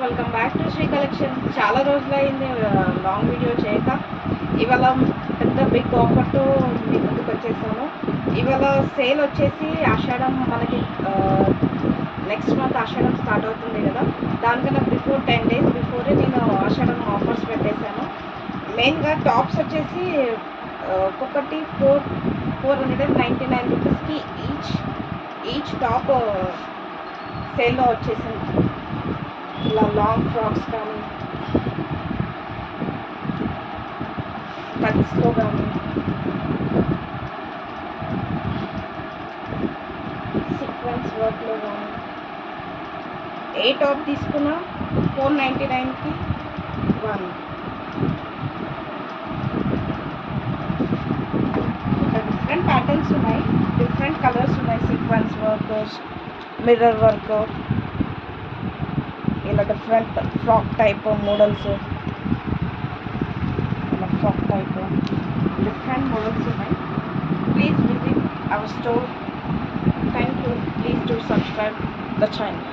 Welcome back to Sri collections. చాలా రోజులైంది long video చేయక. ఇవాళ పెద్ద బిగ్ ఆఫర్తో మీ ముందుకు వచ్చేసాను. ఇవాళ సేల్ వచ్చేసి ఆషాఢం మనకి నెక్స్ట్ మంత్ ఆషాఢం స్టార్ట్ అవుతుంది కదా, దానికన్నా బిఫోర్ 10 days బిఫోరే నేను ఆషాఢం ఆఫర్స్ పెట్టేశాను. మెయిన్గా టాప్స్ వచ్చేసి ఒక్కొక్కటి 499 రూపీస్కి ఈచ్ టాప్ సేల్లో వచ్చేసింది. ఇలా లాంగ్ ఫ్రాక్స్ కానీ కట్స్తో కానీ సీక్వెన్స్ వర్క్లో కానీ ఏ టాప్ తీసుకున్నా 499కి వన్. డిఫరెంట్ ప్యాటర్న్స్ ఉన్నాయి, డిఫరెంట్ కలర్స్ ఉన్నాయి. సీక్వెన్స్ వర్క్, మిర్రర్ వర్క్, ఇలా డిఫరెంట్ ఫ్రాక్ టైప్ మోడల్స్, ఇలా ఫ్రాక్ టైప్ డిఫరెంట్ మోడల్స్ ఉన్నాయి. Please visit our store. Thank you. Please do subscribe the channel.